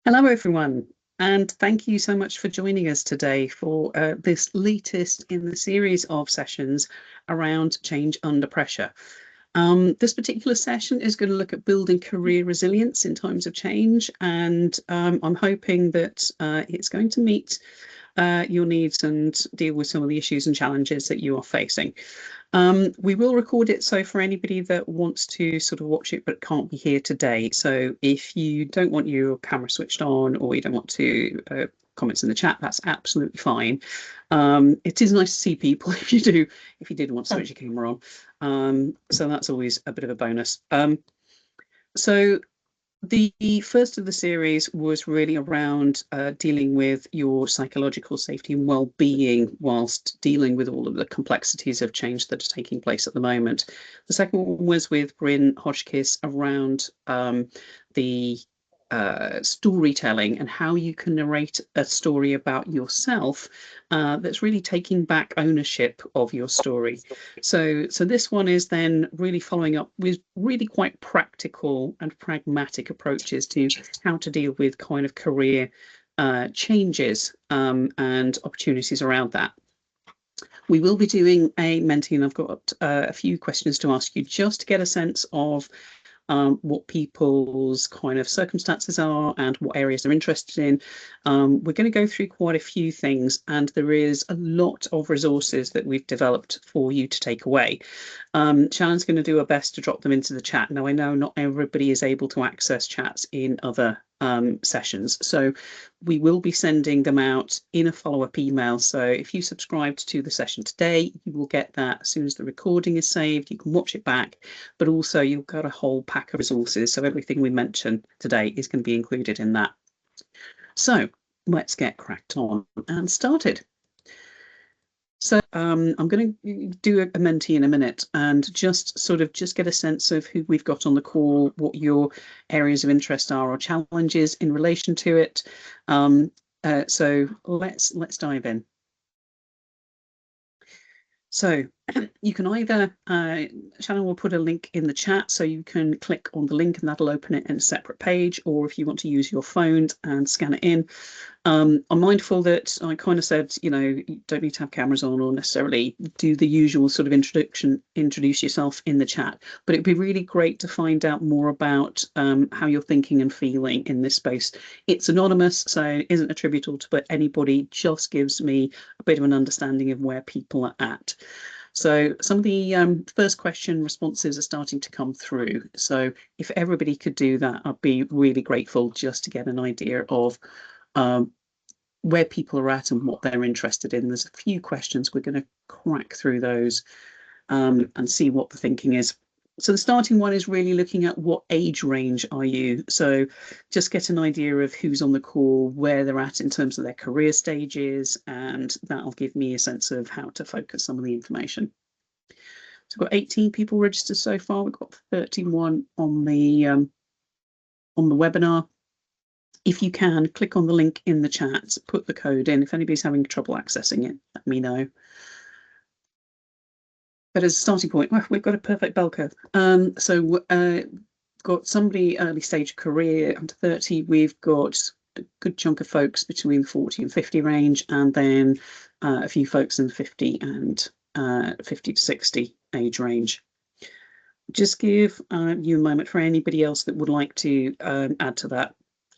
Hello, everyone, and thank you so much for joining us today for this latest in the series of sessions around change under pressure. This particular session is going to look at building career resilience in times of change, and I'm hoping that it's going to meet your needs and deal with some of the issues and challenges that you are facing. We will record it, so for anybody that wants to sort of watch it but can't be here today, so if you don't want your camera switched on or you don't want to comments in the chat, that's absolutely fine. It is nice to see people if you did want to switch your camera on, so that's always a bit of a bonus. So the first of the series was really around dealing with your psychological safety and well-being whilst dealing with all of the complexities of change that are taking place at the moment. The second one was with Bryn Hodgkiss around the storytelling and how you can narrate a story about yourself that's really taking back ownership of your story. So this one is then really following up with really quite practical and pragmatic approaches to how to deal with kind of career changes and opportunities around that. We will be doing a Menti, and I've got a few questions to ask you just to get a sense of what people's kind of circumstances are and what areas they're interested in. We're going to go through quite a few things, and there is a lot of resources that we've developed for you to take away. Shannon's going to do her best to drop them into the chat. Now, I know not everybody is able to access chats in other sessions, so we will be sending them out in a follow-up email. So if you subscribed to the session today, you will get that as soon as the recording is saved. You can watch it back, but also you've got a whole pack of resources, so everything we mentioned today is going to be included in that. So let's get cracked on and started. So I'm going to do a Menti in a minute and just get a sense of who we've got on the call, what your areas of interest are or challenges in relation to it. So let's dive in. So you can either, Shannon will put a link in the chat, so you can click on the link and that'll open it in a separate page, or if you want to use your phone and scan it in. I'm mindful that I kind of said, you don't need to have cameras on or necessarily do the usual sort of introduce yourself in the chat, but it'd be really great to find out more about how you're thinking and feeling in this space. It's anonymous, so it isn't attributable to anybody, just gives me a bit of an understanding of where people are at. So some of the first question responses are starting to come through. So if everybody could do that, I'd be really grateful just to get an idea of where people are at and what they're interested in. There's a few questions. We're going to crack through those and see what the thinking is. So the starting one is really looking at what age range are you? So just get an idea of who's on the call, where they're at in terms of their career stages, and that'll give me a sense of how to focus some of the information. So we've got 18 people registered so far. We've got 31 on the webinar. If you can, click on the link in the chat, put the code in. If anybody's having trouble accessing it, let me know. But as a starting point, well, we've got a perfect bell curve. So got somebody early stage career under 30. We've got a good chunk of folks between 40 and 50 range, and then a few folks in 50 and 50 to 60 age range. Just give you a moment for anybody else that would like to add to that.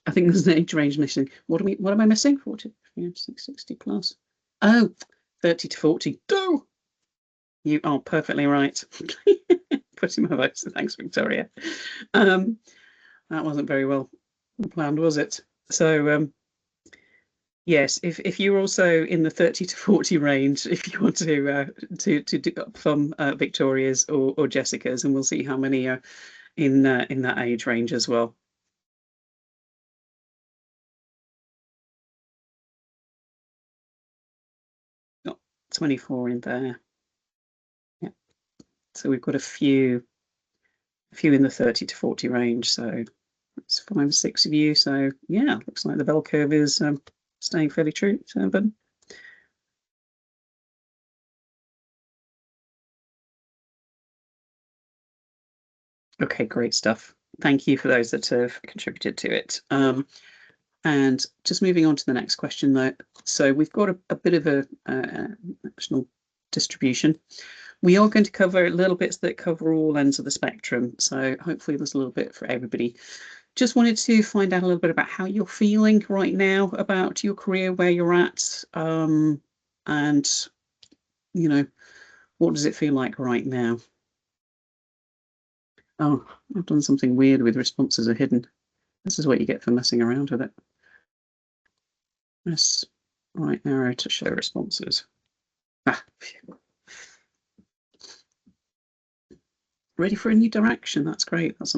I think there's an age range missing. What am I missing? 40, 60 plus. Oh, 30 to 40. Do! You are perfectly right. Putting my votes. Thanks, Victoria. That wasn't very well planned, was it? So yes, if you're also in the 30 to 40 range, if you want to do up from Victoria's or Jessica's, and we'll see how many are in that age range as well. Got 24 in there. Yeah. So we've got a few in the 30 to 40 range. So that's 5 or 6 of you. So yeah, looks like the bell curve is staying fairly true. But okay, great stuff. Thank you for those that have contributed to it. And just moving on to the next question, though. So we've got a bit of a national distribution. We are going to cover little bits that cover all ends of the spectrum. So hopefully there's a little bit for everybody. Just wanted to find out a little bit about how you're feeling right now about your career, where you're at, and, you know, what does it feel like right now? Oh, I've done something weird with responses are hidden. This is what you get for messing around with it. Press right arrow to show responses. Ah, ready for a new direction. That's great. That's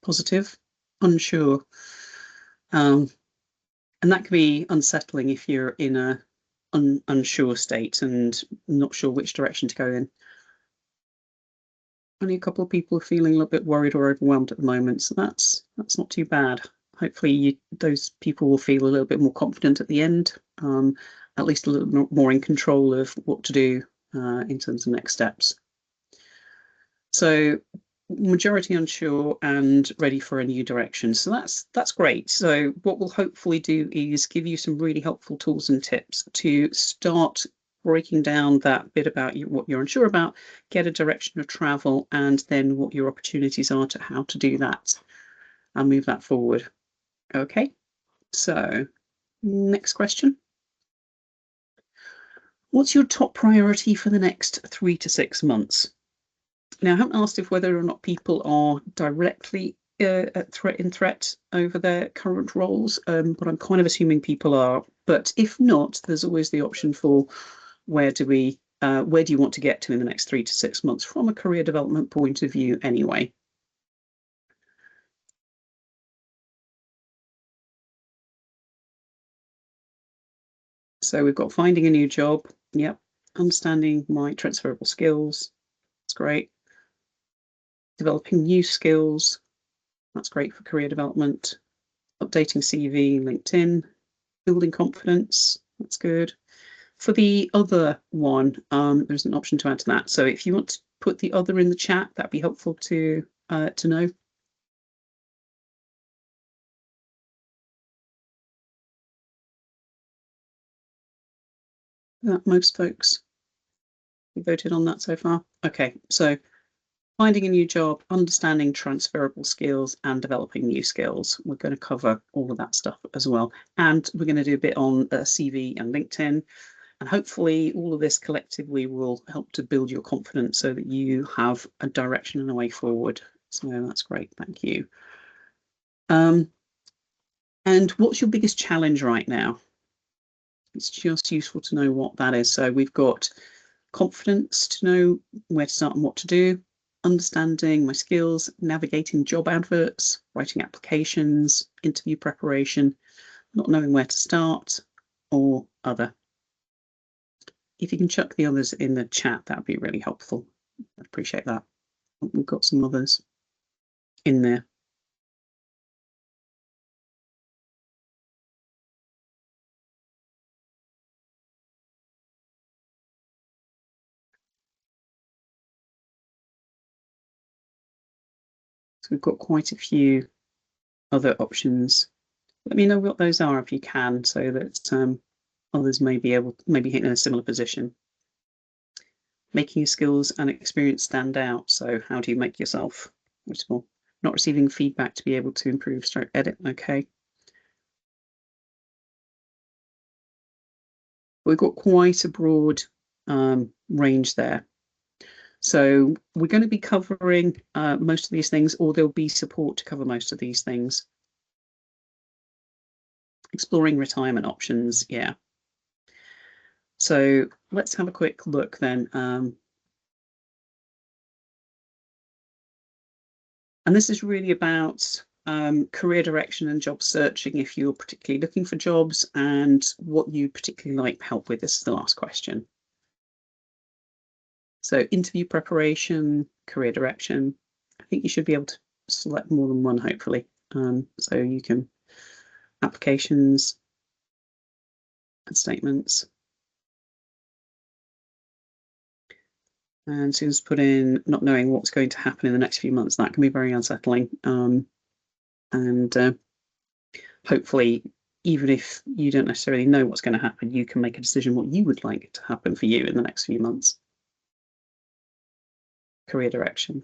positive, unsure. And that can be unsettling if you're in a unsure state and not sure which direction to go in. Only a couple of people are feeling a little bit worried or overwhelmed at the moment, so that's not too bad. Hopefully those people will feel a little bit more confident at the end, at least a little more in control of what to do in terms of next steps. So majority unsure and ready for a new direction. So that's great. So what we'll hopefully do is give you some really helpful tools and tips to start breaking down that bit about what you're unsure about, get a direction of travel, and then what your opportunities are to how to do that and move that forward. Okay, so next question. What's your top priority for the next 3 to 6 months? Now, I haven't asked if whether or not people are directly in threat over their current roles, but I'm kind of assuming people are. But if not, there's always the option for where do you want to get to in the next 3 to 6 months from a career development point of view anyway. So we've got finding a new job. Yep. Understanding my transferable skills. That's great. Developing new skills. That's great for career development. Updating CV, LinkedIn. Building confidence. That's good. For the other one, there's an option to add to that. So if you want to put the other in the chat, that'd be helpful to know. Most folks who voted on that so far. Okay, so finding a new job, understanding transferable skills, and developing new skills. We're going to cover all of that stuff as well. And we're going to do a bit on CV and LinkedIn. And hopefully all of this collectively will help to build your confidence so that you have a direction and a way forward. So that's great. Thank you. And what's your biggest challenge right now? It's just useful to know what that is. So we've got confidence to know where to start and what to do, understanding my skills, navigating job adverts, writing applications, interview preparation, not knowing where to start, or other. If you can chuck the others in the chat, that would be really helpful. I'd appreciate that. We've got some others in there. So we've got quite a few other options. Let me know what those are if you can, so that others may be able, maybe in a similar position. Making your skills and experience stand out. So how do you make yourself notable? Not receiving feedback to be able to improve, edit. Okay. We've got quite a broad range there. So we're going to be covering most of these things, or there'll be support to cover most of these things. Exploring retirement options, yeah. So let's have a quick look then. And this is really about career direction and job searching if you're particularly looking for jobs, and what you particularly like help with. This is the last question. So interview preparation, career direction. I think you should be able to select more than one, hopefully. So you can applications and statements. And Susan's put in not knowing what's going to happen in the next few months. That can be very unsettling. And hopefully, even if you don't necessarily know what's going to happen, you can make a decision what you would like to happen for you in the next few months. Career direction.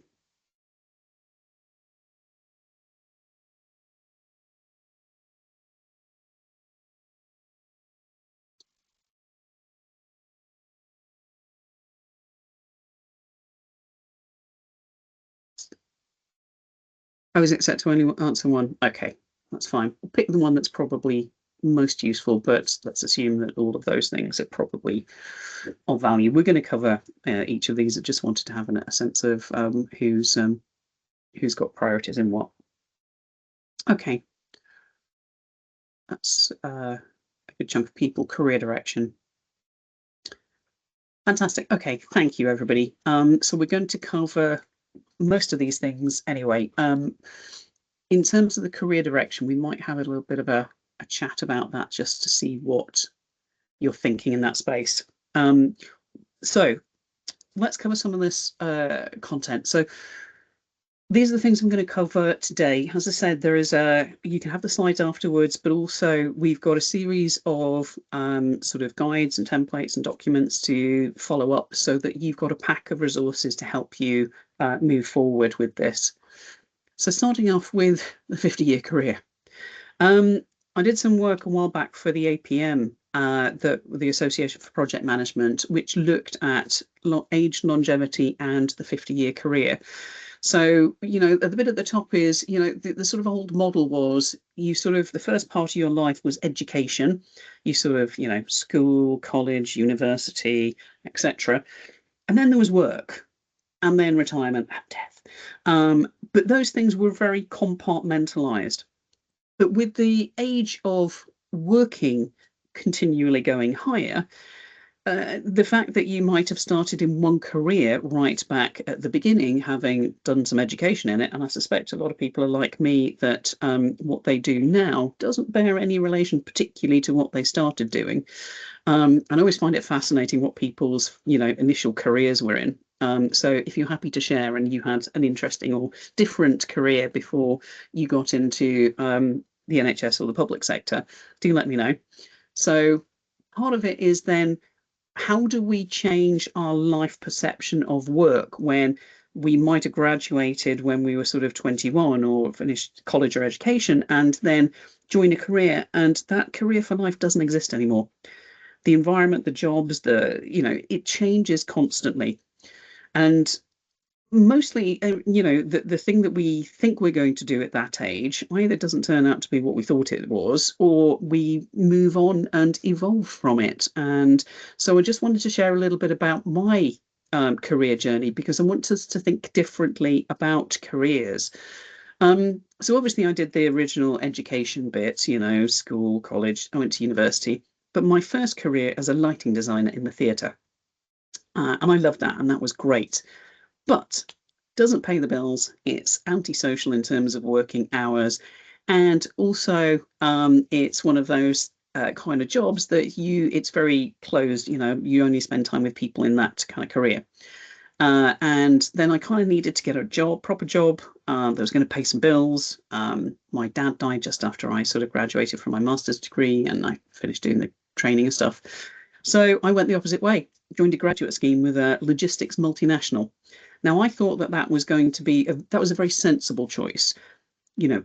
Oh, is it set to only answer one? Okay, that's fine. We'll pick the one that's probably most useful, but let's assume that all of those things are probably of value. We're going to cover each of these. I just wanted to have a sense of who's got priorities in what. Okay, that's a good chunk of people. Career direction. Fantastic. Okay, thank you, everybody. So we're going to cover most of these things anyway. In terms of the career direction, we might have a little bit of a chat about that just to see what you're thinking in that space. So let's cover some of this content. So these are the things I'm going to cover today. As I said, there is you can have the slides afterwards, but also we've got a series of sort of guides and templates and documents to follow up so that you've got a pack of resources to help you move forward with this. So starting off with the 50-year career. I did some work a while back for the APM, the Association for Project Management, which looked at age longevity and the 50-year career. So, the bit at the top is, the sort of old model was you sort of, the first part of your life was education, you sort of, school, college, university, etc. And then there was work, and then retirement and death. But those things were very compartmentalized. But with the age of working continually going higher, the fact that you might have started in one career right back at the beginning, having done some education in it, and I suspect a lot of people are like me, that what they do now doesn't bear any relation particularly to what they started doing. And I always find it fascinating what people's initial careers were in. So if you're happy to share and you had an interesting or different career before you got into the NHS or the public sector, do let me know. So part of it is then, how do we change our life perception of work when we might have graduated when we were sort of 21 or finished college or education and then join a career, and that career for life doesn't exist anymore? The environment, the jobs, it changes constantly. And mostly, the thing that we think we're going to do at that age either doesn't turn out to be what we thought it was, or we move on and evolve from it. And so I just wanted to share a little bit about my career journey, because I want us to think differently about careers. So obviously I did the original education bit, school, college, I went to university, but my first career as a lighting designer in the theatre. And I loved that, and that was great. But doesn't pay the bills. It's antisocial in terms of working hours, and also it's one of those kind of jobs that it's very closed. You only spend time with people in that kind of career. And then I kind of needed to get a job, proper job, that was going to pay some bills. My dad died just after I sort of graduated from my master's degree and I finished doing the training and stuff. So I went the opposite way, joined a graduate scheme with a logistics multinational. Now, I thought that was going to be, that was a very sensible choice.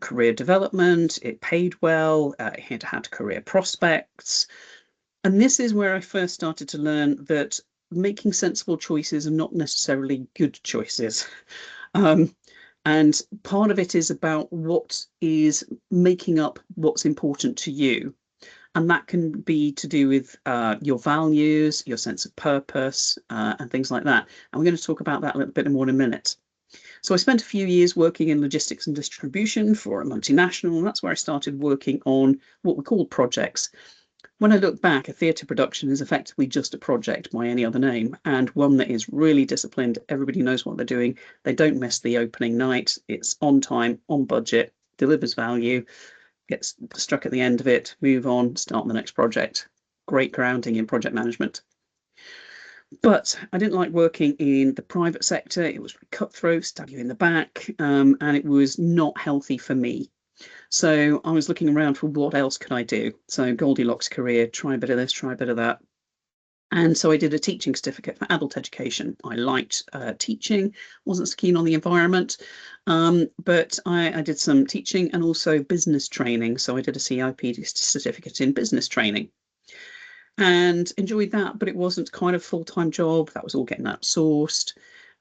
Career development, it paid well, it had career prospects. And this is where I first started to learn that making sensible choices are not necessarily good choices. And part of it is about what is making up what's important to you. And that can be to do with your values, your sense of purpose, and things like that. And we're going to talk about that a little bit more in a minute. So I spent a few years working in logistics and distribution for a multinational, and that's where I started working on what we call projects. When I look back, a theatre production is effectively just a project by any other name, and one that is really disciplined. Everybody knows what they're doing. They don't miss the opening night. It's on time, on budget, delivers value, gets struck at the end of it, move on, start the next project. Great grounding in project management. But I didn't like working in the private sector. It was cutthroat, stab you in the back, and it was not healthy for me. So I was looking around for what else could I do. So Goldilocks career, try a bit of this, try a bit of that. And so I did a teaching certificate for adult education. I liked teaching, wasn't so keen on the environment, but I did some teaching and also business training. So I did a CIP certificate in business training and enjoyed that, but it wasn't kind of full-time job. That was all getting outsourced.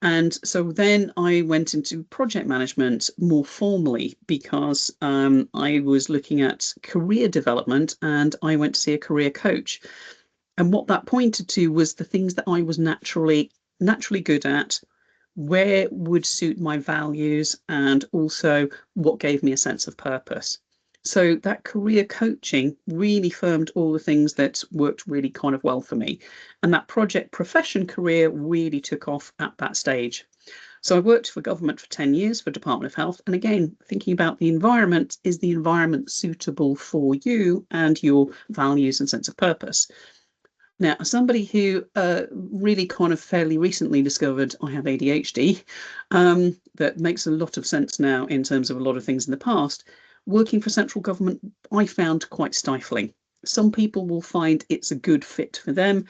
And so then I went into project management more formally because I was looking at career development and I went to see a career coach. And what that pointed to was the things that I was naturally good at, where would suit my values, and also what gave me a sense of purpose. So that career coaching really firmed all the things that worked really kind of well for me. And that project profession career really took off at that stage. So I worked for government for 10 years for Department of Health. And again, thinking about the environment, is the environment suitable for you and your values and sense of purpose? Now, as somebody who really kind of fairly recently discovered I have ADHD, that makes a lot of sense now in terms of a lot of things in the past, working for central government, I found quite stifling. Some people will find it's a good fit for them,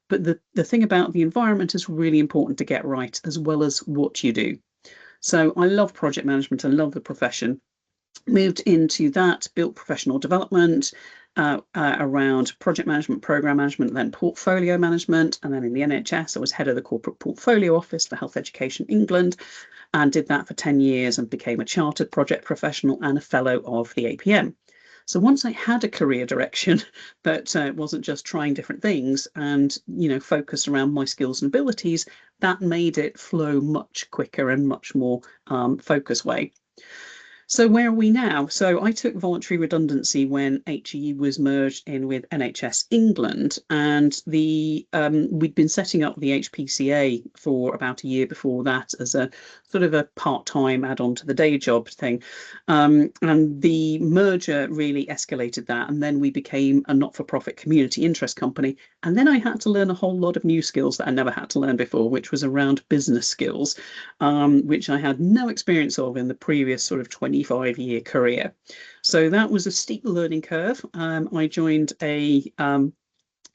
but the thing about the environment is really important to get right, as well as what you do. So I love project management, I love the profession. Moved into that, built professional development around project management, program management, then portfolio management. And then in the NHS, I was head of the corporate portfolio office for Health Education England and did that for 10 years and became a chartered project professional and a fellow of the APM. So once I had a career direction that wasn't just trying different things and, focused around my skills and abilities, that made it flow much quicker and much more focused way. So where are we now? So I took voluntary redundancy when HE was merged in with NHS England, and we'd been setting up the HPCA for about a year before that as a sort of a part-time add-on to the day job thing. And the merger really escalated that, and then we became a not-for-profit community interest company. And then I had to learn a whole lot of new skills that I never had to learn before, which was around business skills, which I had no experience of in the previous sort of 25-year career. So that was a steep learning curve. I joined a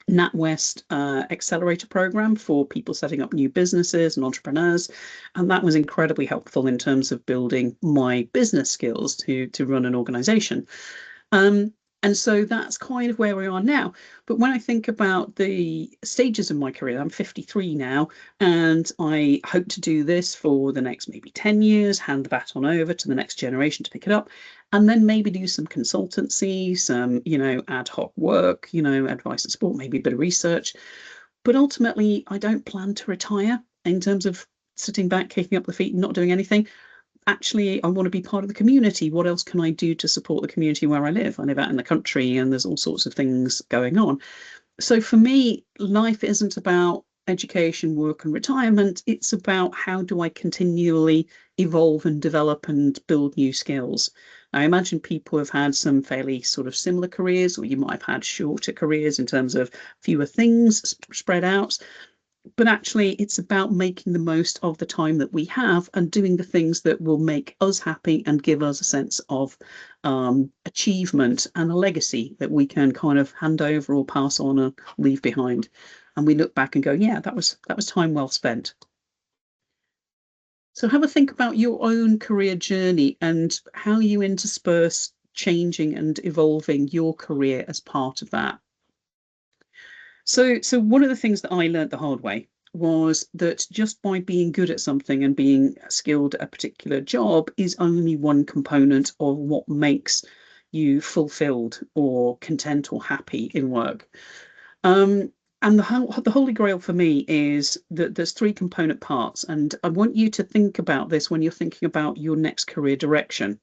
NatWest accelerator program for people setting up new businesses and entrepreneurs, and that was incredibly helpful in terms of building my business skills to run an organization. And so that's kind of where we are now. But when I think about the stages of my career, I'm 53 now, and I hope to do this for the next maybe 10 years, hand the baton over to the next generation to pick it up, and then maybe do some consultancy, some, ad hoc work, advice and support, maybe a bit of research. But ultimately, I don't plan to retire in terms of sitting back, kicking up the feet and not doing anything. Actually, I want to be part of the community. What else can I do to support the community where I live? I live out in the country and there's all sorts of things going on. So for me, life isn't about education, work and retirement. It's about how do I continually evolve and develop and build new skills. I imagine people have had some fairly sort of similar careers, or you might have had shorter careers in terms of fewer things spread out. But actually, it's about making the most of the time that we have and doing the things that will make us happy and give us a sense of achievement and a legacy that we can kind of hand over or pass on or leave behind. And we look back and go, yeah, that was time well spent. So have a think about your own career journey and how you intersperse changing and evolving your career as part of that. So one of the things that I learned the hard way was that just by being good at something and being skilled at a particular job is only one component of what makes you fulfilled or content or happy in work. And the holy grail for me is that there's three component parts. And I want you to think about this when you're thinking about your next career direction.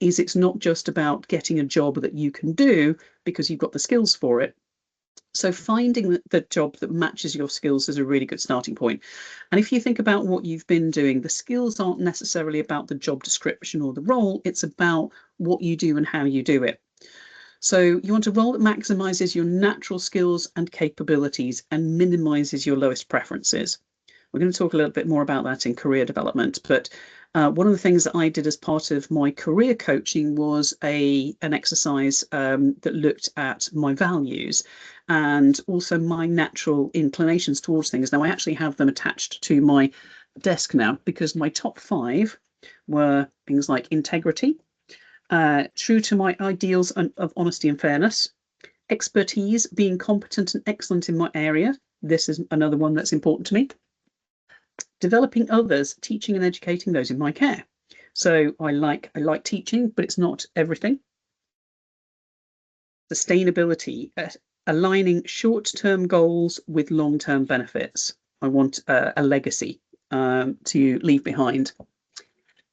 Is it's not just about getting a job that you can do because you've got the skills for it. So finding the job that matches your skills is a really good starting point. And if you think about what you've been doing, the skills aren't necessarily about the job description or the role. It's about what you do and how you do it. So you want a role that maximizes your natural skills and capabilities and minimizes your lowest preferences. We're going to talk a little bit more about that in career development, but one of the things that I did as part of my career coaching was an exercise that looked at my values and also my natural inclinations towards things. Now, I actually have them attached to my desk now because my top 5 were things like integrity, true to my ideals of honesty and fairness, expertise, being competent and excellent in my area. This is another one that's important to me. Developing others, teaching and educating those in my care. So I like teaching, but it's not everything. Sustainability, aligning short-term goals with long-term benefits. I want a legacy to leave behind.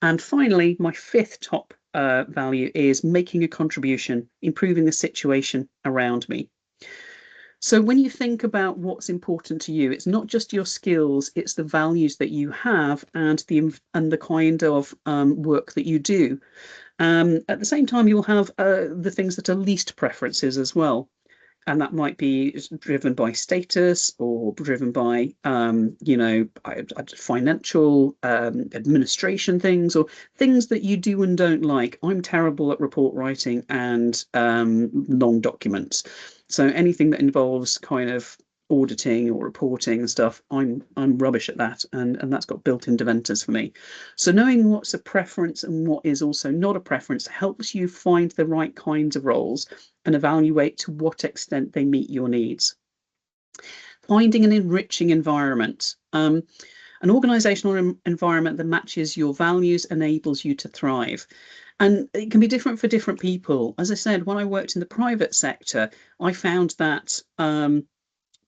And finally, my 5th top value is making a contribution, improving the situation around me. So when you think about what's important to you, it's not just your skills, it's the values that you have and the kind of work that you do. At the same time, you'll have the things that are least preferences as well. And that might be driven by status or driven by, financial administration things or things that you do and don't like. I'm terrible at report writing and long documents. So anything that involves kind of auditing or reporting and stuff, I'm rubbish at that, and that's got built-in deventers for me. So knowing what's a preference and what is also not a preference helps you find the right kinds of roles and evaluate to what extent they meet your needs. Finding an enriching environment. An organisational environment that matches your values enables you to thrive. And it can be different for different people. As I said, when I worked in the private sector, I found that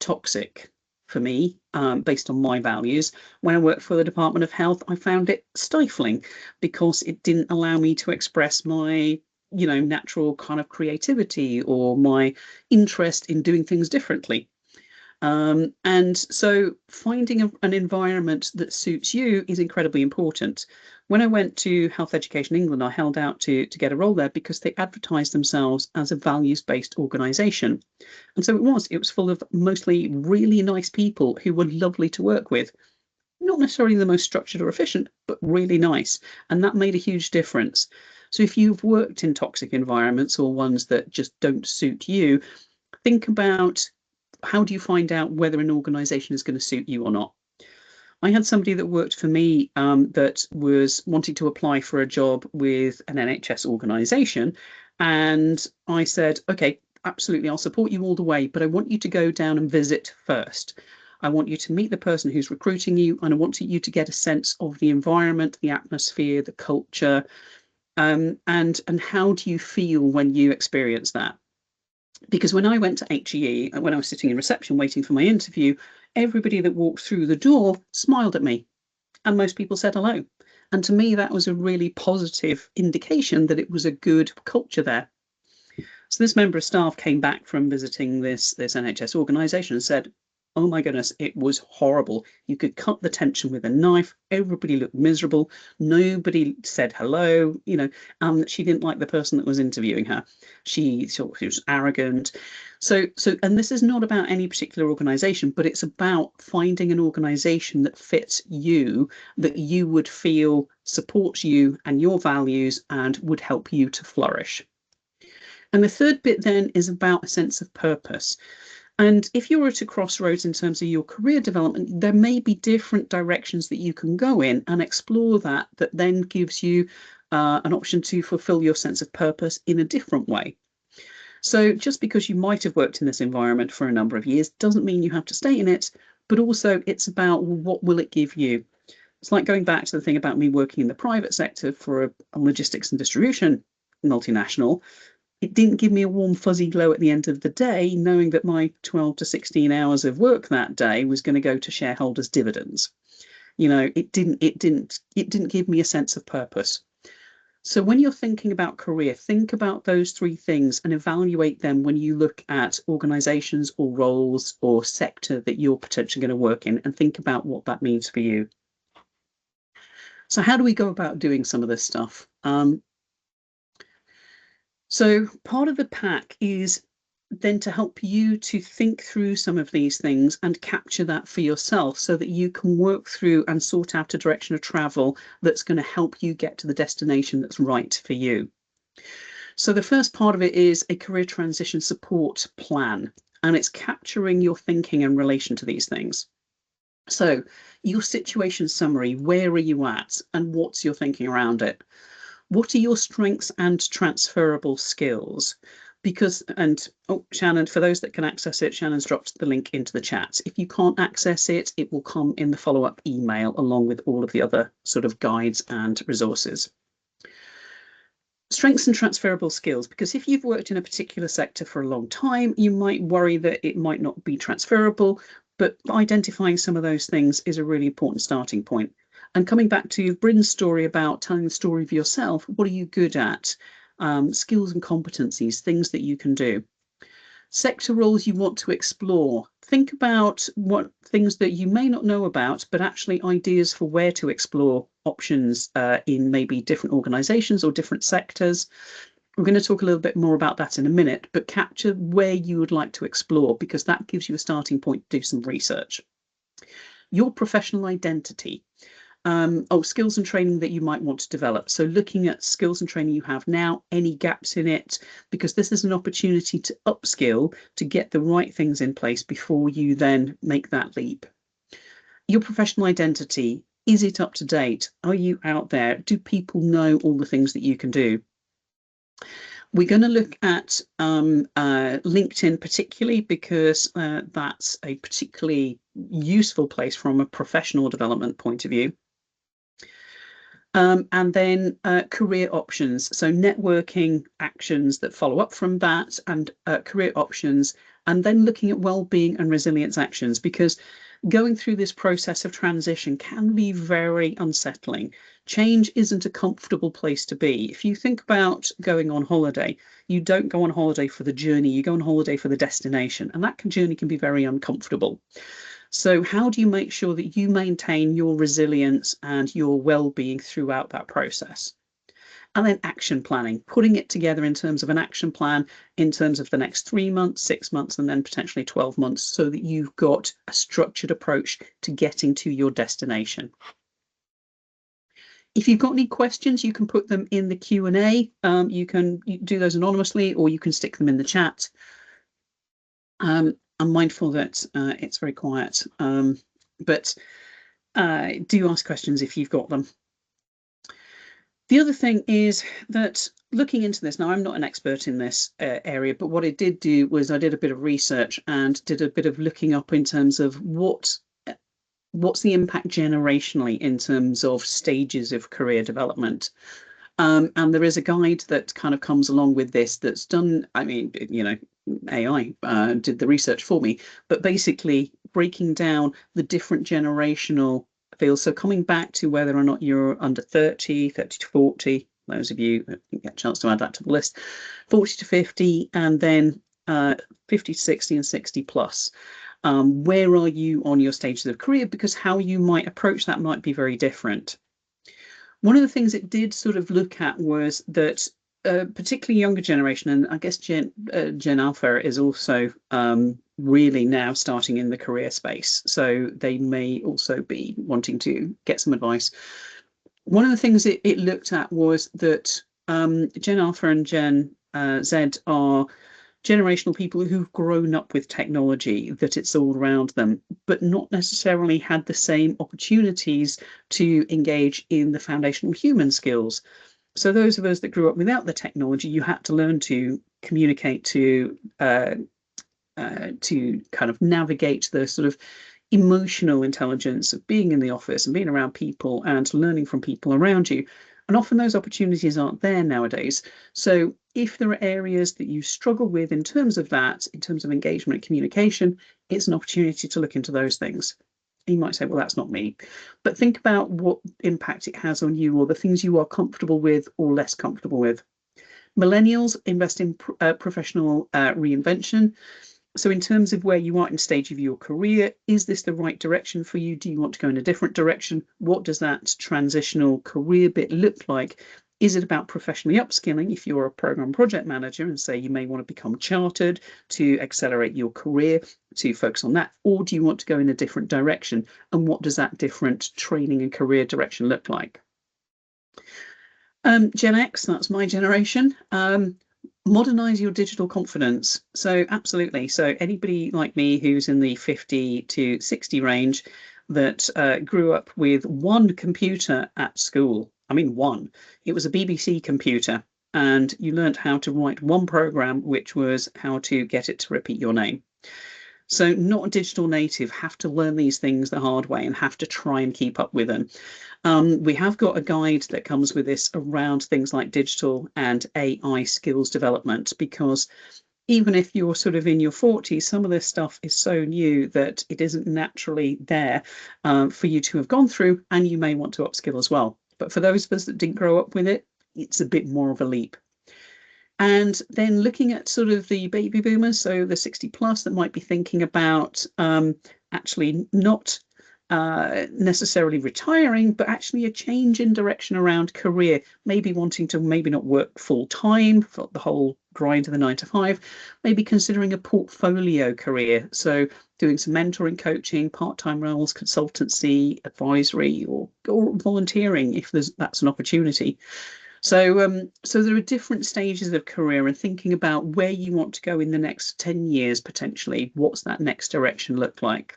toxic for me, based on my values. When I worked for the Department of Health, I found it stifling because it didn't allow me to express my natural kind of creativity or my interest in doing things differently. And so finding an environment that suits you is incredibly important. When I went to Health Education England, I held out to get a role there because they advertised themselves as a values-based organisation. And so it was full of mostly really nice people who were lovely to work with. Not necessarily the most structured or efficient, but really nice. And that made a huge difference. So if you've worked in toxic environments or ones that just don't suit you, think about how do you find out whether an organisation is going to suit you or not. I had somebody that worked for me that was wanting to apply for a job with an NHS organisation. And I said, okay, absolutely, I'll support you all the way, but I want you to go down and visit first. I want you to meet the person who's recruiting you, and I want you to get a sense of the environment, the atmosphere, the culture, and how do you feel when you experience that? Because when I went to HEE, when I was sitting in reception waiting for my interview, everybody that walked through the door smiled at me, and most people said hello. And to me, that was a really positive indication that it was a good culture there. So this member of staff came back from visiting this NHS organisation and said, oh my goodness, it was horrible. You could cut the tension with a knife. Everybody looked miserable. Nobody said hello. She didn't like the person that was interviewing her. She thought she was arrogant. So, and this is not about any particular organisation, but it's about finding an organisation that fits you, that you would feel supports you and your values and would help you to flourish. And the third bit then is about a sense of purpose. And if you're at a crossroads in terms of your career development, there may be different directions that you can go in and explore that then gives you an option to fulfill your sense of purpose in a different way. So just because you might have worked in this environment for a number of years doesn't mean you have to stay in it, but also it's about what will it give you? It's like going back to the thing about me working in the private sector for a logistics and distribution multinational. It didn't give me a warm fuzzy glow at the end of the day, knowing that my 12 to 16 hours of work that day was going to go to shareholders' dividends. It didn't give me a sense of purpose. So when you're thinking about career, think about those 3 things and evaluate them when you look at organisations or roles or sector that you're potentially going to work in, and think about what that means for you. So how do we go about doing some of this stuff? So part of the pack is then to help you to think through some of these things and capture that for yourself so that you can work through and sort out a direction of travel that's going to help you get to the destination that's right for you. So the first part of it is a career transition support plan, and it's capturing your thinking in relation to these things. So your situation summary, where are you at and what's your thinking around it? What are your strengths and transferable skills? Because, and oh, Shannon, for those that can access it, Shannon's dropped the link into the chat. If you can't access it, it will come in the follow-up email along with all of the other sort of guides and resources. Strengths and transferable skills, because if you've worked in a particular sector for a long time, you might worry that it might not be transferable, but identifying some of those things is a really important starting point. And coming back to Bryn's story about telling the story of yourself, what are you good at? Skills and competencies, things that you can do. Sector roles you want to explore. Think about what things that you may not know about, but actually ideas for where to explore options in maybe different organisations or different sectors. We're going to talk a little bit more about that in a minute, but capture where you would like to explore, because that gives you a starting point to do some research. Your professional identity. Skills and training that you might want to develop. So looking at skills and training you have now, any gaps in it, because this is an opportunity to upskill, to get the right things in place before you then make that leap. Your professional identity, is it up to date? Are you out there? Do people know all the things that you can do? We're going to look at LinkedIn particularly, because that's a particularly useful place from a professional development point of view. And then career options, so networking actions that follow up from that, and career options, and then looking at well-being and resilience actions, because going through this process of transition can be very unsettling. Change isn't a comfortable place to be. If you think about going on holiday, you don't go on holiday for the journey, you go on holiday for the destination, and that journey can be very uncomfortable. So how do you make sure that you maintain your resilience and your well-being throughout that process? And then action planning, putting it together in terms of an action plan in terms of the next 3 months, 6 months, and then potentially 12 months, so that you've got a structured approach to getting to your destination. If you've got any questions, you can put them in the Q&A. You can do those anonymously, or you can stick them in the chat. I'm mindful that it's very quiet, but do ask questions if you've got them. The other thing is that looking into this, now I'm not an expert in this area, but what I did do was I did a bit of research and did a bit of looking up in terms of what's the impact generationally in terms of stages of career development. And there is a guide that kind of comes along with this that's done, I mean, you know, AI did the research for me, but basically breaking down the different generational fields. So coming back to whether or not you're under 30, 30 to 40, those of you that get a chance to add that to the list, 40 to 50, and then 50 to 60 and 60 plus. Where are you on your stages of career? Because how you might approach that might be very different. One of the things it did sort of look at was that particularly younger generation, and I guess Gen Alpha is also really now starting in the career space, so they may also be wanting to get some advice. One of the things it looked at was that Gen Alpha and Gen Z are generational people who've grown up with technology, that it's all around them, but not necessarily had the same opportunities to engage in the foundational human skills. So those of us that grew up without the technology, you had to learn to communicate, to kind of navigate the sort of emotional intelligence of being in the office and being around people and learning from people around you. And often those opportunities aren't there nowadays. So if there are areas that you struggle with in terms of that, in terms of engagement and communication, it's an opportunity to look into those things. You might say, well, that's not me. But think about what impact it has on you, or the things you are comfortable with or less comfortable with. Millennials invest in professional reinvention. So in terms of where you are in stage of your career, is this the right direction for you? Do you want to go in a different direction? What does that transitional career bit look like? Is it about professionally upskilling if you're a program project manager and say you may want to become chartered to accelerate your career, to focus on that? Or do you want to go in a different direction? And what does that different training and career direction look like? Gen X, that's my generation. Modernize your digital confidence. So absolutely. So anybody like me who's in the 50 to 60 range that grew up with one computer at school. I mean, one. It was a BBC computer, and you learned how to write one program, which was how to get it to repeat your name. So not a digital native, have to learn these things the hard way and have to try and keep up with them. We have got a guide that comes with this around things like digital and AI skills development, because even if you're sort of in your 40s, some of this stuff is so new that it isn't naturally there for you to have gone through, and you may want to upskill as well. But for those of us that didn't grow up with it, it's a bit more of a leap. And then looking at sort of the baby boomers, so the 60 plus that might be thinking about actually not necessarily retiring, but actually a change in direction around career, maybe wanting to maybe not work full time for the whole grind of the 9 to 5, maybe considering a portfolio career. So doing some mentoring, coaching, part-time roles, consultancy, advisory, or volunteering if that's an opportunity. So there are different stages of career, and thinking about where you want to go in the next 10 years, potentially, what's that next direction look like?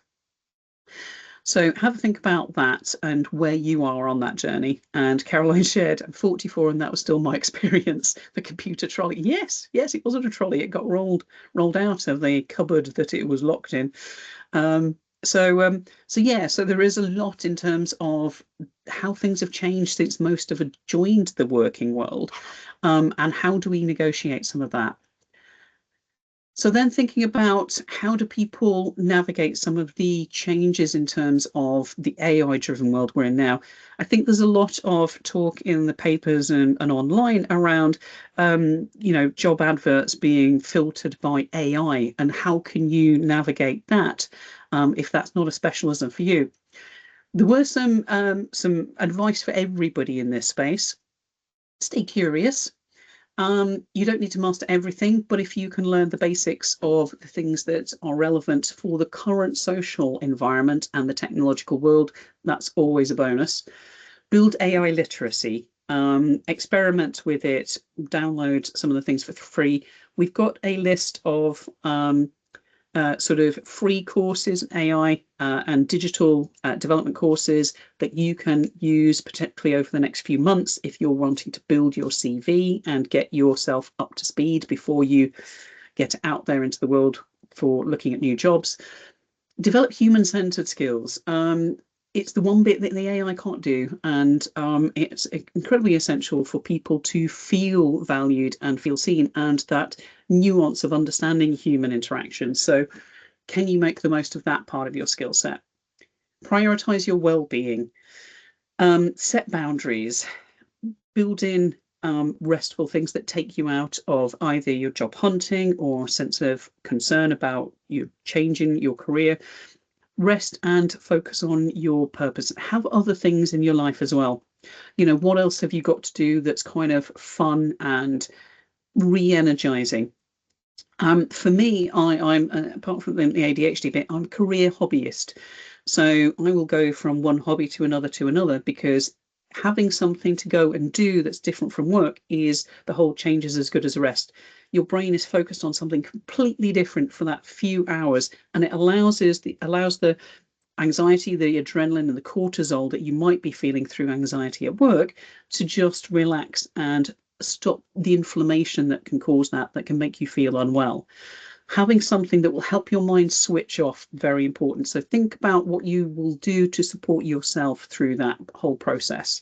So have a think about that and where you are on that journey. And Caroline shared, I'm 44, and that was still my experience. The computer trolley. Yes, it wasn't a trolley. It got rolled out of the cupboard that it was locked in. So there is a lot in terms of how things have changed since most have joined the working world, and how do we negotiate some of that? So then thinking about how do people navigate some of the changes in terms of the AI-driven world we're in now. I think there's a lot of talk in the papers and online around, job adverts being filtered by AI, and how can you navigate that if that's not a specialism for you. There were some advice for everybody in this space. Stay curious. You don't need to master everything, but if you can learn the basics of the things that are relevant for the current social environment and the technological world, that's always a bonus. Build AI literacy, experiment with it, download some of the things for free. We've got a list of sort of free courses, AI and digital development courses that you can use particularly over the next few months if you're wanting to build your CV and get yourself up to speed before you get out there into the world for looking at new jobs. Develop human-centered skills. It's the one bit that the AI can't do, and it's incredibly essential for people to feel valued and feel seen, and that nuance of understanding human interaction. So can you make the most of that part of your skill set? Prioritize your well-being. Set boundaries. Build in restful things that take you out of either your job hunting or sense of concern about you changing your career. Rest and focus on your purpose. Have other things in your life as well. What else have you got to do that's kind of fun and re-energizing? For me, I'm apart from the ADHD bit, I'm a career hobbyist. So I will go from one hobby to another, because having something to go and do that's different from work is the whole change is as good as the rest. Your brain is focused on something completely different for that few hours, and it allows the anxiety, the adrenaline, and the cortisol that you might be feeling through anxiety at work to just relax and stop the inflammation that can cause that can make you feel unwell. Having something that will help your mind switch off, very important. So think about what you will do to support yourself through that whole process.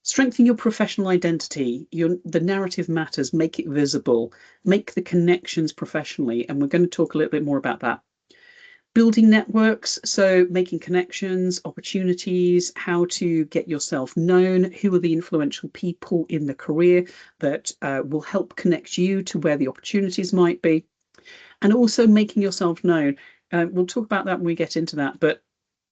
Strengthen your professional identity. The narrative matters. Make it visible. Make the connections professionally, and we're going to talk a little bit more about that. Building networks, so making connections, opportunities, how to get yourself known, who are the influential people in the career that will help connect you to where the opportunities might be, and also making yourself known. We'll talk about that when we get into that, but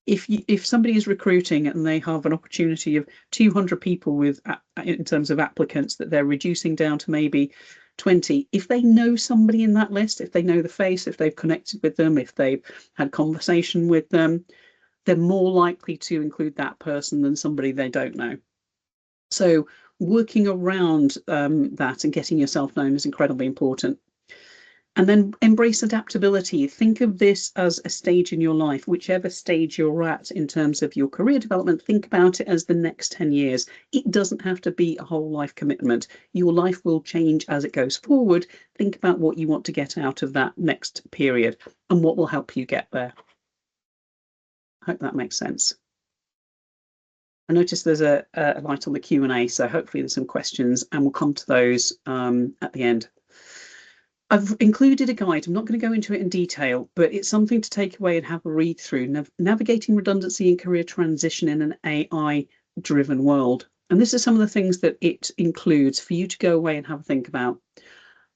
if somebody is recruiting and they have an opportunity of 200 people with in terms of applicants that they're reducing down to maybe 20, if they know somebody in that list, if they know the face, if they've connected with them, if they've had conversation with them, they're more likely to include that person than somebody they don't know. So working around that and getting yourself known is incredibly important. And then embrace adaptability. Think of this as a stage in your life, whichever stage you're at in terms of your career development, think about it as the next 10 years. It doesn't have to be a whole life commitment. Your life will change as it goes forward. Think about what you want to get out of that next period and what will help you get there. I hope that makes sense. I noticed there's a light on the Q&A, so hopefully there's some questions and we'll come to those at the end. I've included a guide. I'm not going to go into it in detail, but it's something to take away and have a read through. Navigating redundancy and career transition in an AI-driven world. And this is some of the things that it includes for you to go away and have a think about.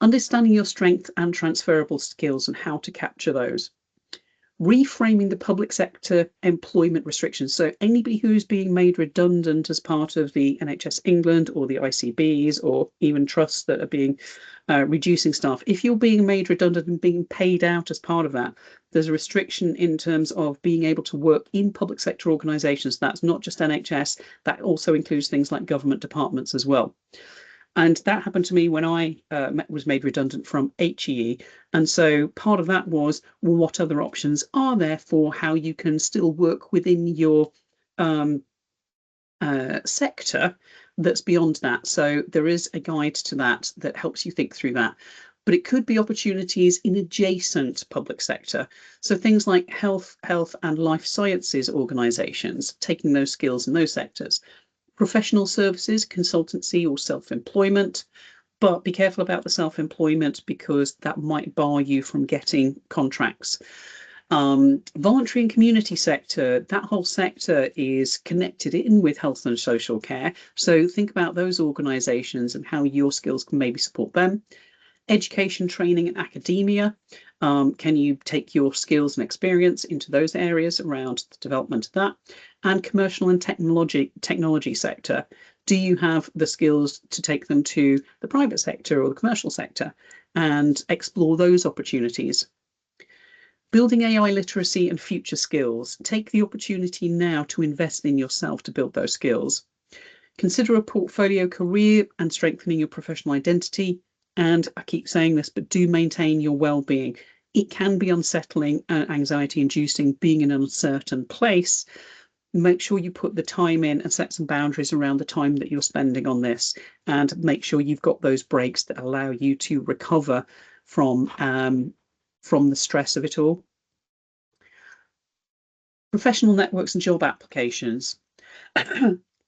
Understanding your strengths and transferable skills and how to capture those. Reframing the public sector employment restrictions. So anybody who's being made redundant as part of the NHS England or the ICBs or even trusts that are being reducing staff, if you're being made redundant and being paid out as part of that, there's a restriction in terms of being able to work in public sector organisations. That's not just NHS, that also includes things like government departments as well. And that happened to me when I was made redundant from HEE. And so part of that was, well, what other options are there for how you can still work within your sector that's beyond that? So there is a guide to that that helps you think through that. But it could be opportunities in adjacent public sector. So things like health and life sciences organisations, taking those skills in those sectors. Professional services, consultancy or self-employment, but be careful about the self-employment because that might bar you from getting contracts. Voluntary and community sector, that whole sector is connected in with health and social care. So think about those organisations and how your skills can maybe support them. Education, training and academia. Can you take your skills and experience into those areas around the development of that? And commercial and technology sector. Do you have the skills to take them to the private sector or the commercial sector and explore those opportunities? Building AI literacy and future skills. Take the opportunity now to invest in yourself to build those skills. Consider a portfolio career and strengthening your professional identity. And I keep saying this, but do maintain your well-being. It can be unsettling and anxiety-inducing being in an uncertain place. Make sure you put the time in and set some boundaries around the time that you're spending on this, and make sure you've got those breaks that allow you to recover from the stress of it all. Professional networks and job applications.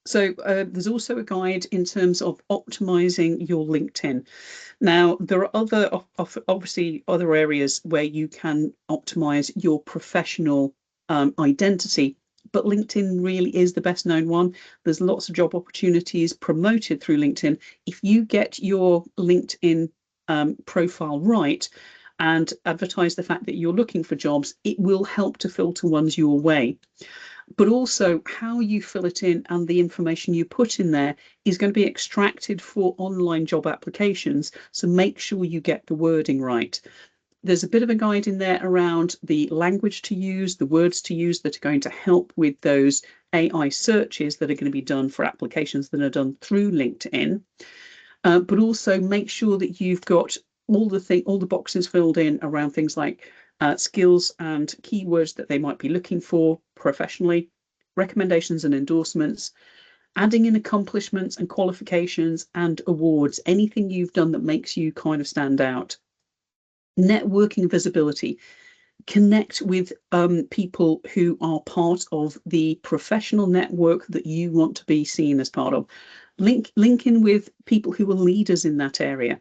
So there's also a guide in terms of optimizing your LinkedIn. Now, there are obviously other areas where you can optimize your professional identity, but LinkedIn really is the best known one. There's lots of job opportunities promoted through LinkedIn. If you get your LinkedIn profile right and advertise the fact that you're looking for jobs, it will help to filter ones your way. But also how you fill it in and the information you put in there is going to be extracted for online job applications. So make sure you get the wording right. There's a bit of a guide in there around the language to use, the words to use that are going to help with those AI searches that are going to be done for applications that are done through LinkedIn. But also make sure that you've got all the boxes filled in around things like skills and keywords that they might be looking for professionally, recommendations and endorsements, adding in accomplishments and qualifications and awards, anything you've done that makes you kind of stand out. Networking visibility. Connect with people who are part of the professional network that you want to be seen as part of. Link in with people who are leaders in that area.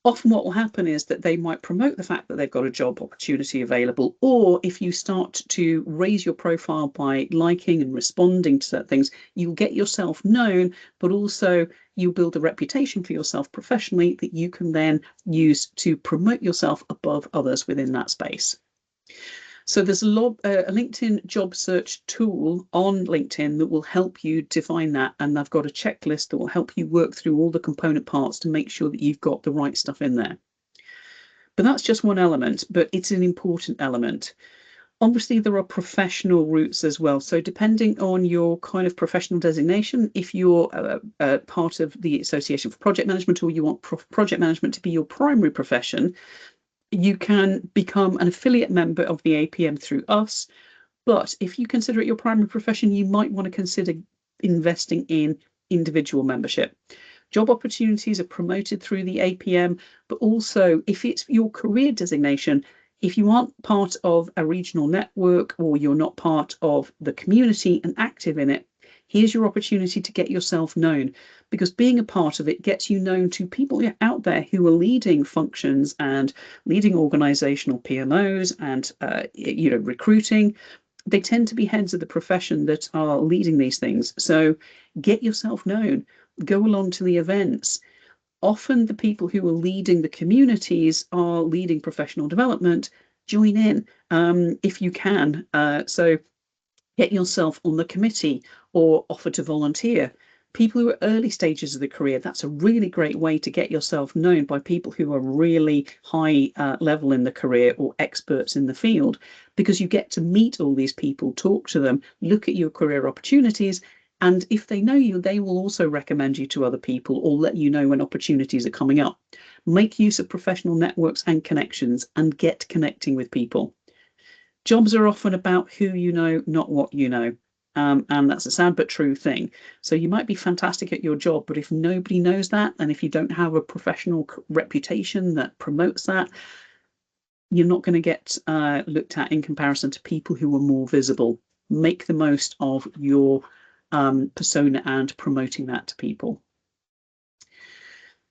Often what will happen is that they might promote the fact that they've got a job opportunity available, or if you start to raise your profile by liking and responding to certain things, you'll get yourself known, but also you build a reputation for yourself professionally that you can then use to promote yourself above others within that space. So there's a LinkedIn job search tool on LinkedIn that will help you define that. And I've got a checklist that will help you work through all the component parts to make sure that you've got the right stuff in there. But that's just one element, but it's an important element. Obviously, there are professional routes as well. So depending on your kind of professional designation, if you're part of the Association for Project Management or you want project management to be your primary profession, you can become an affiliate member of the APM through us. But if you consider it your primary profession, you might want to consider investing in individual membership. Job opportunities are promoted through the APM, but also if it's your career designation, if you aren't part of a regional network or you're not part of the community and active in it, here's your opportunity to get yourself known, because being a part of it gets you known to people out there who are leading functions and leading organisational PMOs and recruiting. They tend to be heads of the profession that are leading these things. So get yourself known, go along to the events. Often the people who are leading the communities are leading professional development. Join in if you can. So get yourself on the committee or offer to volunteer. People who are early stages of the career, that's a really great way to get yourself known by people who are really high level in the career or experts in the field, because you get to meet all these people, talk to them, look at your career opportunities. And if they know you, they will also recommend you to other people or let you know when opportunities are coming up. Make use of professional networks and connections and get connecting with people. Jobs are often about who you know, not what you know. And that's a sad but true thing. So you might be fantastic at your job, but if nobody knows that, and if you don't have a professional reputation that promotes that, you're not going to get looked at in comparison to people who are more visible. Make the most of your persona and promoting that to people.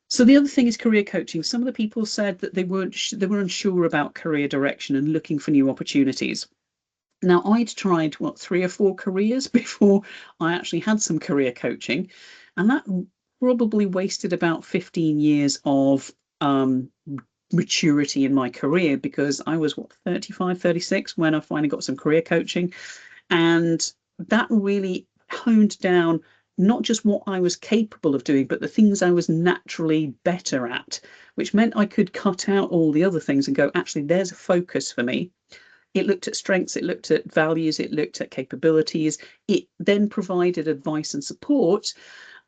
So the other thing is career coaching. Some of the people said that they were unsure about career direction and looking for new opportunities. Now, I'd tried 3 or 4 careers before I actually had some career coaching, and that probably wasted about 15 years of maturity in my career, because I was 35, 36 when I finally got some career coaching, and that really honed down not just what I was capable of doing, but the things I was naturally better at, which meant I could cut out all the other things and go, actually, there's a focus for me. It looked at strengths, it looked at values, it looked at capabilities. It then provided advice and support,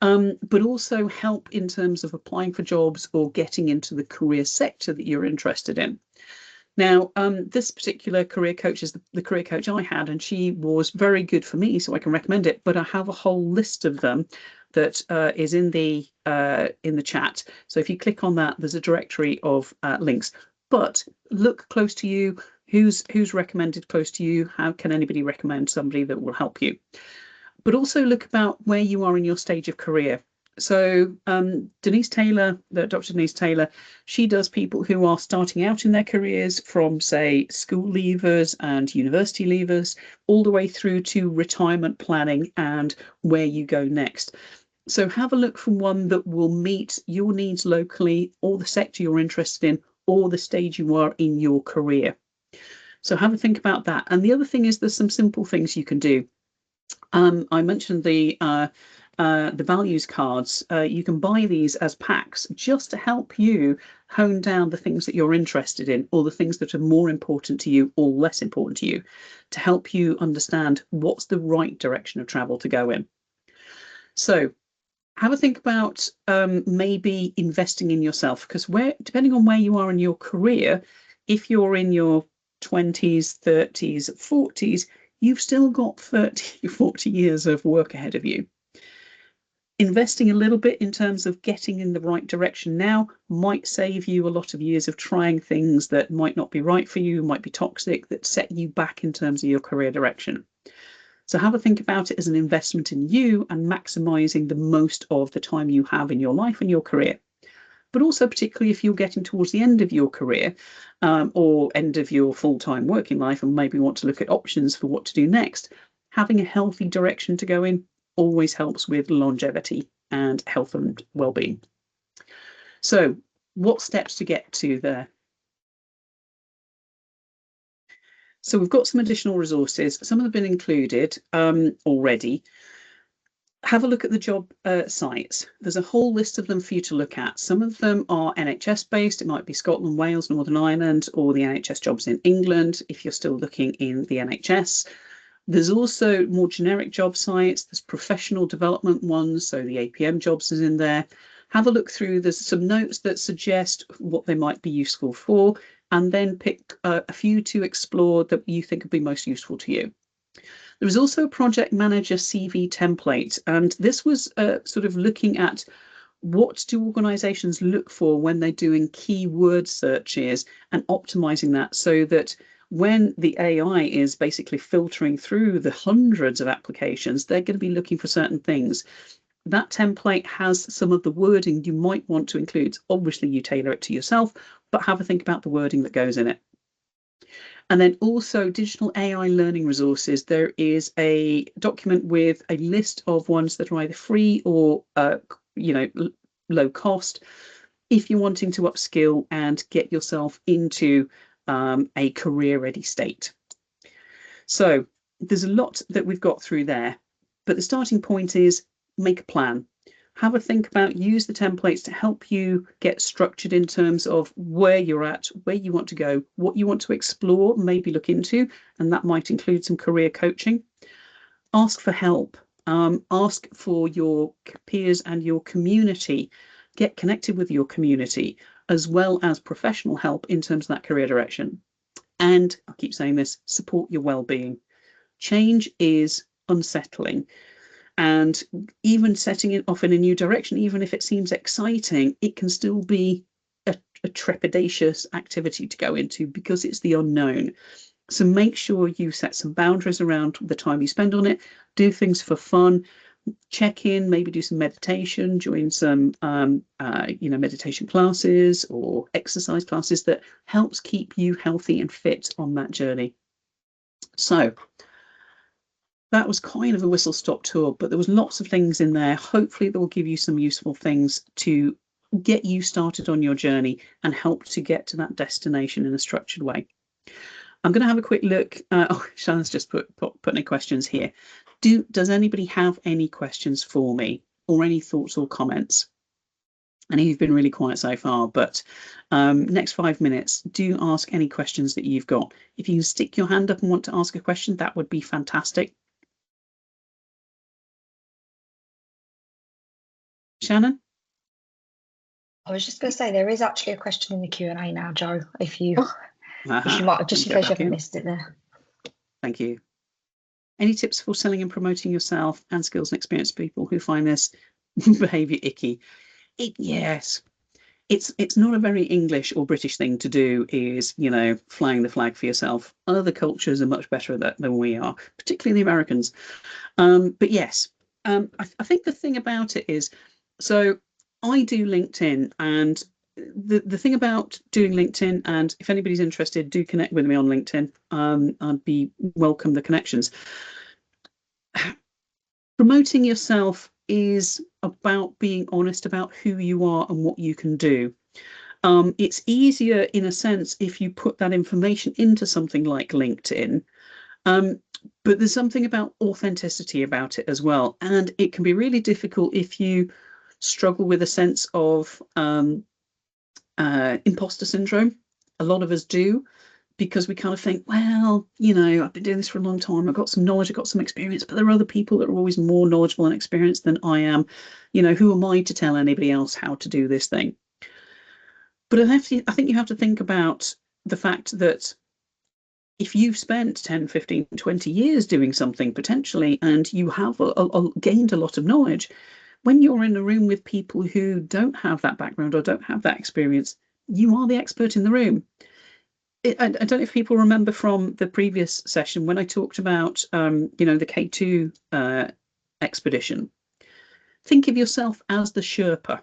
but also help in terms of applying for jobs or getting into the career sector that you're interested in. Now, this particular career coach is the career coach I had, and she was very good for me, so I can recommend it. But I have a whole list of them that is in the chat. So if you click on that, there's a directory of links. But look close to you. Who's recommended close to you? How can anybody recommend somebody that will help you? But also look about where you are in your stage of career. So Denise Taylor, Dr. Denise Taylor, she does people who are starting out in their careers from, say, school leavers and university leavers, all the way through to retirement planning and where you go next. So have a look for one that will meet your needs locally, or the sector you're interested in, or the stage you are in your career. So have a think about that. And the other thing is there's some simple things you can do. I mentioned the values cards. You can buy these as packs just to help you hone down the things that you're interested in, or the things that are more important to you or less important to you, to help you understand what's the right direction of travel to go in. So have a think about maybe investing in yourself, because depending on where you are in your career, if you're in your 20s, 30s, 40s, you've still got 30, 40 years of work ahead of you. Investing a little bit in terms of getting in the right direction now might save you a lot of years of trying things that might not be right for you, might be toxic, that set you back in terms of your career direction. So have a think about it as an investment in you and maximising the most of the time you have in your life and your career. But also particularly if you're getting towards the end of your career or end of your full-time working life and maybe want to look at options for what to do next, having a healthy direction to go in always helps with longevity and health and well-being. So what steps to get to there? So we've got some additional resources. Some have been included already. Have a look at the job sites. There's a whole list of them for you to look at. Some of them are NHS based. It might be Scotland, Wales, Northern Ireland, or the NHS jobs in England if you're still looking in the NHS. There's also more generic job sites. There's professional development ones, so the APM jobs is in there. Have a look through. There's some notes that suggest what they might be useful for, and then pick a few to explore that you think would be most useful to you. There is also a project manager CV template, and this was sort of looking at what do organisations look for when they're doing keyword searches and optimizing that so that when the AI is basically filtering through the hundreds of applications, they're going to be looking for certain things. That template has some of the wording you might want to include. Obviously, you tailor it to yourself, but have a think about the wording that goes in it. And then also digital AI learning resources. There is a document with a list of ones that are either free or low cost if you're wanting to upskill and get yourself into a career ready state. So there's a lot that we've got through there, but the starting point is make a plan. Have a think about, use the templates to help you get structured in terms of where you're at, where you want to go, what you want to explore, maybe look into, and that might include some career coaching. Ask for help. Ask for your peers and your community. Get connected with your community, as well as professional help in terms of that career direction. And I keep saying this, support your well-being. Change is unsettling. And even setting it off in a new direction, even if it seems exciting, it can still be a trepidatious activity to go into because it's the unknown. So make sure you set some boundaries around the time you spend on it. Do things for fun. Check in, maybe do some meditation, join some meditation classes or exercise classes that helps keep you healthy and fit on that journey. So that was kind of a whistle-stop tour, but there was lots of things in there. Hopefully that will give you some useful things to get you started on your journey and help to get to that destination in a structured way. I'm going to have a quick look. Shannon's just put any questions here. Does anybody have any questions for me or any thoughts or comments? I know you've been really quiet so far, but next 5 minutes, do ask any questions that you've got. If you can stick your hand up and want to ask a question, that would be fantastic. Shannon? I was just going to say there is actually a question in the Q&A now, Jo, if you might, just in case you haven't missed it there. Thank you. Any tips for selling and promoting yourself and skills and experienced people who find this behaviour icky? Yes. It's not a very English or British thing to do, is, flying the flag for yourself. Other cultures are much better at that than we are, particularly the Americans. But yes, I think the thing about it is, so I do LinkedIn, and the thing about doing LinkedIn, and if anybody's interested, do connect with me on LinkedIn. I'd be welcome the connections. Promoting yourself is about being honest about who you are and what you can do. It's easier in a sense if you put that information into something like LinkedIn, but there's something about authenticity about it as well, and it can be really difficult if you struggle with a sense of imposter syndrome. A lot of us do, because we kind of think, well, I've been doing this for a long time, I've got some knowledge, I've got some experience, but there are other people that are always more knowledgeable and experienced than I am. Who am I to tell anybody else how to do this thing? But I think you have to think about the fact that if you've spent 10, 15, 20 years doing something potentially, and you have gained a lot of knowledge, when you're in a room with people who don't have that background or don't have that experience, you are the expert in the room. I don't know if people remember from the previous session when I talked about, the K2 expedition. Think of yourself as the Sherpa.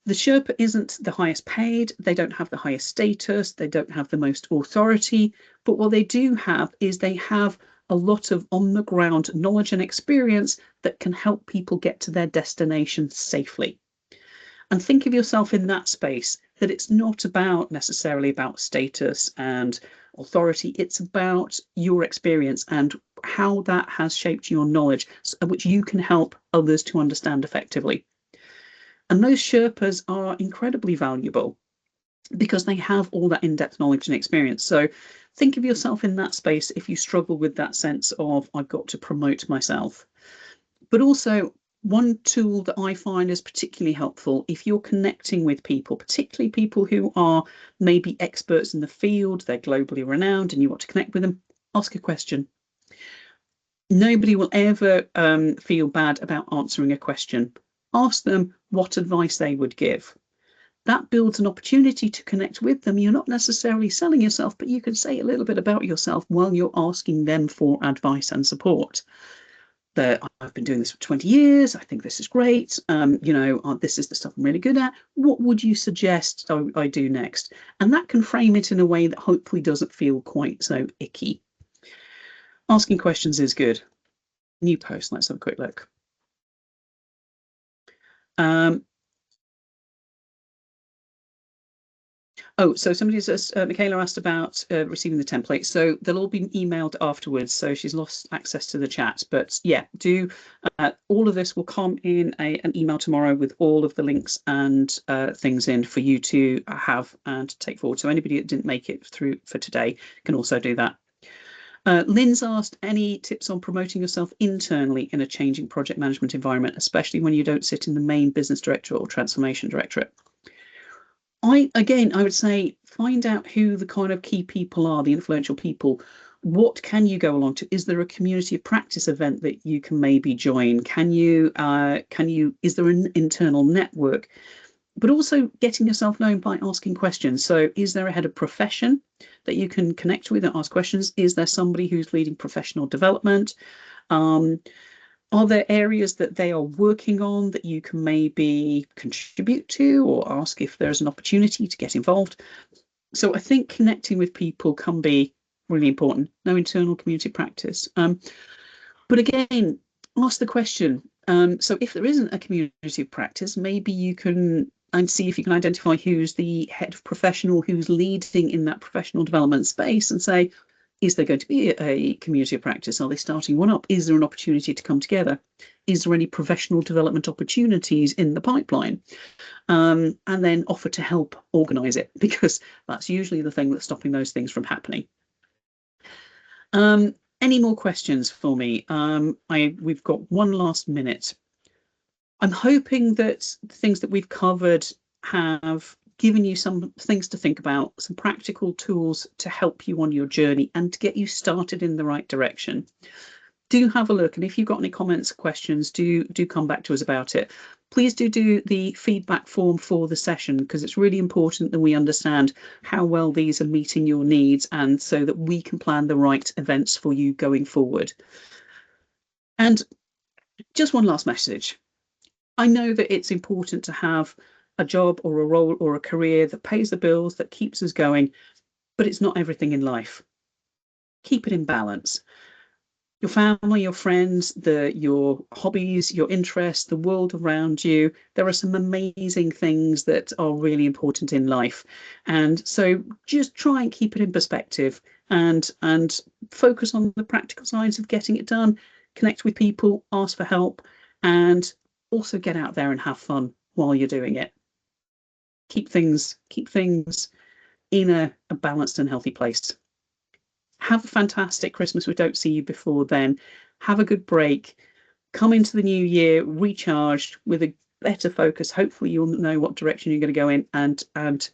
The Sherpa isn't the highest paid, they don't have the highest status, they don't have the most authority, but what they do have is they have a lot of on-the-ground knowledge and experience that can help people get to their destination safely. And think of yourself in that space, that it's not about necessarily about status and authority. It's about your experience and how that has shaped your knowledge, which you can help others to understand effectively. And those Sherpas are incredibly valuable because they have all that in-depth knowledge and experience. So think of yourself in that space if you struggle with that sense of, I've got to promote myself. But also, one tool that I find is particularly helpful if you're connecting with people, particularly people who are maybe experts in the field, they're globally renowned and you want to connect with them, ask a question. Nobody will ever feel bad about answering a question. Ask them what advice they would give. That builds an opportunity to connect with them. You're not necessarily selling yourself, but you can say a little bit about yourself while you're asking them for advice and support. I've been doing this for 20 years. I think this is great. This is the stuff I'm really good at. What would you suggest I do next? And that can frame it in a way that hopefully doesn't feel quite so icky. Asking questions is good. New post. Let's have a quick look. Oh, so somebody says, Michaela asked about receiving the template. So they'll all be emailed afterwards. So she's lost access to the chat. But yeah, all of this will come in an email tomorrow with all of the links and things in for you to have and take forward. So anybody that didn't make it through for today can also do that. Lynn's asked, any tips on promoting yourself internally in a changing project management environment, especially when you don't sit in the main business directorate or transformation directorate? I would say find out who the kind of key people are, the influential people. What can you go along to? Is there a community of practice event that you can maybe join? Is there an internal network? But also getting yourself known by asking questions. So is there a head of profession that you can connect with and ask questions? Is there somebody who's leading professional development? Are there areas that they are working on that you can maybe contribute to or ask if there's an opportunity to get involved? So I think connecting with people can be really important. No internal community practice. But again, ask the question. So if there isn't a community practice, maybe you can see if you can identify who's the head of professional, who's leading in that professional development space, and say, is there going to be a community of practice? Are they starting one up? Is there an opportunity to come together? Is there any professional development opportunities in the pipeline? And then offer to help organise it, because that's usually the thing that's stopping those things from happening. Any more questions for me? We've got one last minute. I'm hoping that the things that we've covered have given you some things to think about, some practical tools to help you on your journey and to get you started in the right direction. Do have a look, and if you've got any comments, questions, do come back to us about it. Please do the feedback form for the session, because it's really important that we understand how well these are meeting your needs, and so that we can plan the right events for you going forward. And just one last message. I know that it's important to have a job or a role or a career that pays the bills, that keeps us going, but it's not everything in life. Keep it in balance. Your family, your friends, your hobbies, your interests, the world around you. There are some amazing things that are really important in life. And so just try and keep it in perspective and focus on the practical sides of getting it done. Connect with people, ask for help, and also get out there and have fun while you're doing it. Keep things in a balanced and healthy place. Have a fantastic Christmas. We don't see you before then. Have a good break. Come into the new year recharged with a better focus. Hopefully you'll know what direction you're going to go in and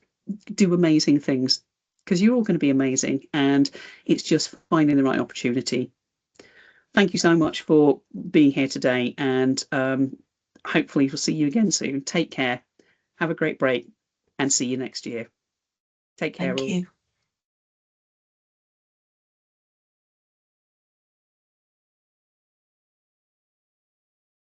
do amazing things, because you're all going to be amazing, and it's just finding the right opportunity. Thank you so much for being here today, and hopefully we'll see you again soon. Take care. Have a great break, and see you next year. Take care. Thank you.